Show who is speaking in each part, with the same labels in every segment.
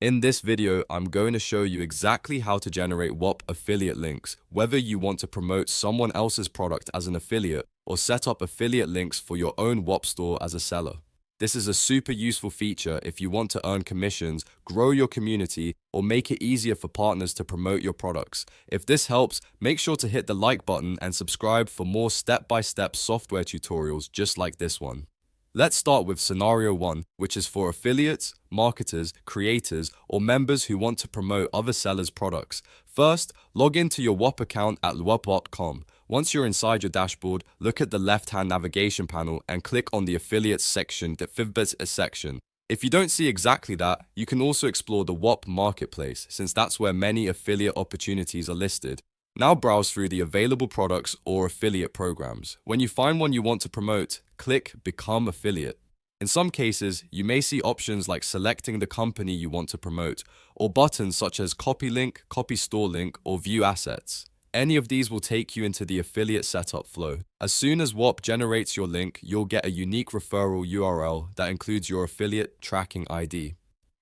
Speaker 1: In this video, I'm going to show you exactly how to generate Whop affiliate links, whether you want to promote someone else's product as an affiliate or set up affiliate links for your own Whop store as a seller. This is a super useful feature if you want to earn commissions, grow your community, or make it easier for partners to promote your products. If this helps, make sure to hit the like button and subscribe for more step-by-step software tutorials just like this one. Let's start with scenario 1, which is for affiliates, marketers, creators, or members who want to promote other sellers' products. First, log into your Whop account at whop.com. Once you're inside your dashboard, look at the left-hand navigation panel and click on the affiliates section, the affiliates section. If you don't see exactly that, you can also explore the Whop marketplace, since that's where many affiliate opportunities are listed. Now browse through the available products or affiliate programs. When you find one you want to promote, click Become Affiliate. In some cases, you may see options like selecting the company you want to promote, or buttons such as Copy Link, Copy Store Link, or View Assets. Any of these will take you into the affiliate setup flow. As soon as Whop generates your link, you'll get a unique referral URL that includes your affiliate tracking ID.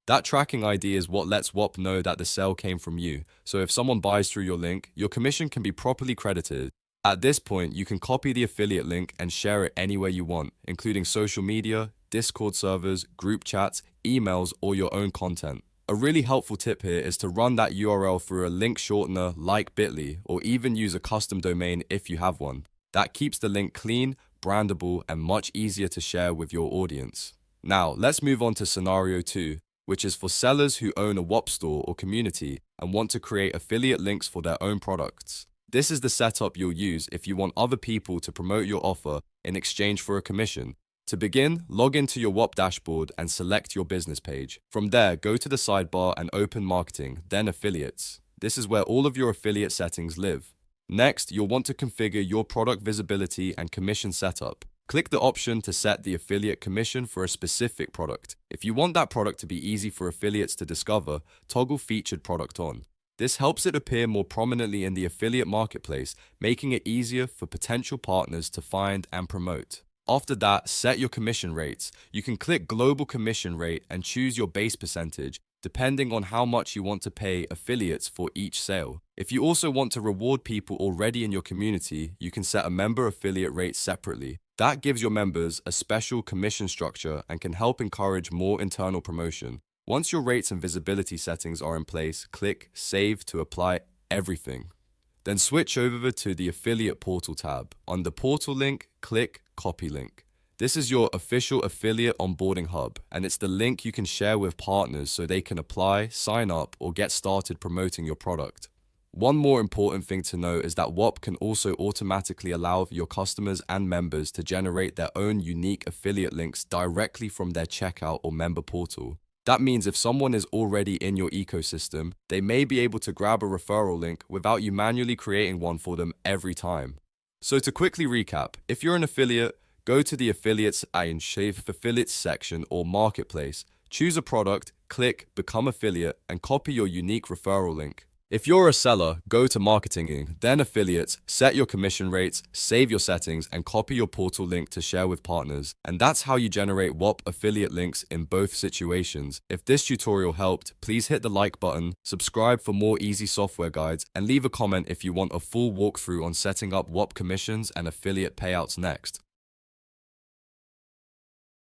Speaker 1: That tracking ID is what lets Whop know that the sale came from you, so if someone buys through your link, your commission can be properly credited. At this point, you can copy the affiliate link and share it anywhere you want, including social media, Discord servers, group chats, emails, or your own content. A really helpful tip here is to run that URL through a link shortener like Bitly, or even use a custom domain if you have one. That keeps the link clean, brandable, and much easier to share with your audience. Now, let's move on to scenario 2. Which is for sellers who own a Whop store or community and want to create affiliate links for their own products. This is the setup you'll use if you want other people to promote your offer in exchange for a commission. To begin, log into your Whop dashboard and select your business page. From there, go to the sidebar and open Marketing, then Affiliates. This is where all of your affiliate settings live. Next, you'll want to configure your product visibility and commission setup. Click the option to set the affiliate commission for a specific product. If you want that product to be easy for affiliates to discover, toggle featured product on. This helps it appear more prominently in the affiliate marketplace, making it easier for potential partners to find and promote. After that, set your commission rates. You can click global commission rate and choose your base percentage, depending on how much you want to pay affiliates for each sale. If you also want to reward people already in your community, you can set a member affiliate rate separately. That gives your members a special commission structure and can help encourage more internal promotion. Once your rates and visibility settings are in place, click Save to apply everything. Then switch over to the Affiliate Portal tab. On the portal link, click Copy Link. This is your official affiliate onboarding hub, and it's the link you can share with partners so they can apply, sign up, or get started promoting your product. One more important thing to note is that Whop can also automatically allow your customers and members to generate their own unique affiliate links directly from their checkout or member portal. That means if someone is already in your ecosystem, they may be able to grab a referral link without you manually creating one for them every time. So to quickly recap, if you're an affiliate, go to the Affiliates and Affiliates section or Marketplace, choose a product, click Become Affiliate, and copy your unique referral link. If you're a seller, go to Marketing, then Affiliates, set your commission rates, save your settings, and copy your portal link to share with partners. And that's how you generate Whop affiliate links in both situations. If this tutorial helped, please hit the like button, subscribe for more easy software guides, and leave a comment if you want a full walkthrough on setting up Whop commissions and affiliate payouts next.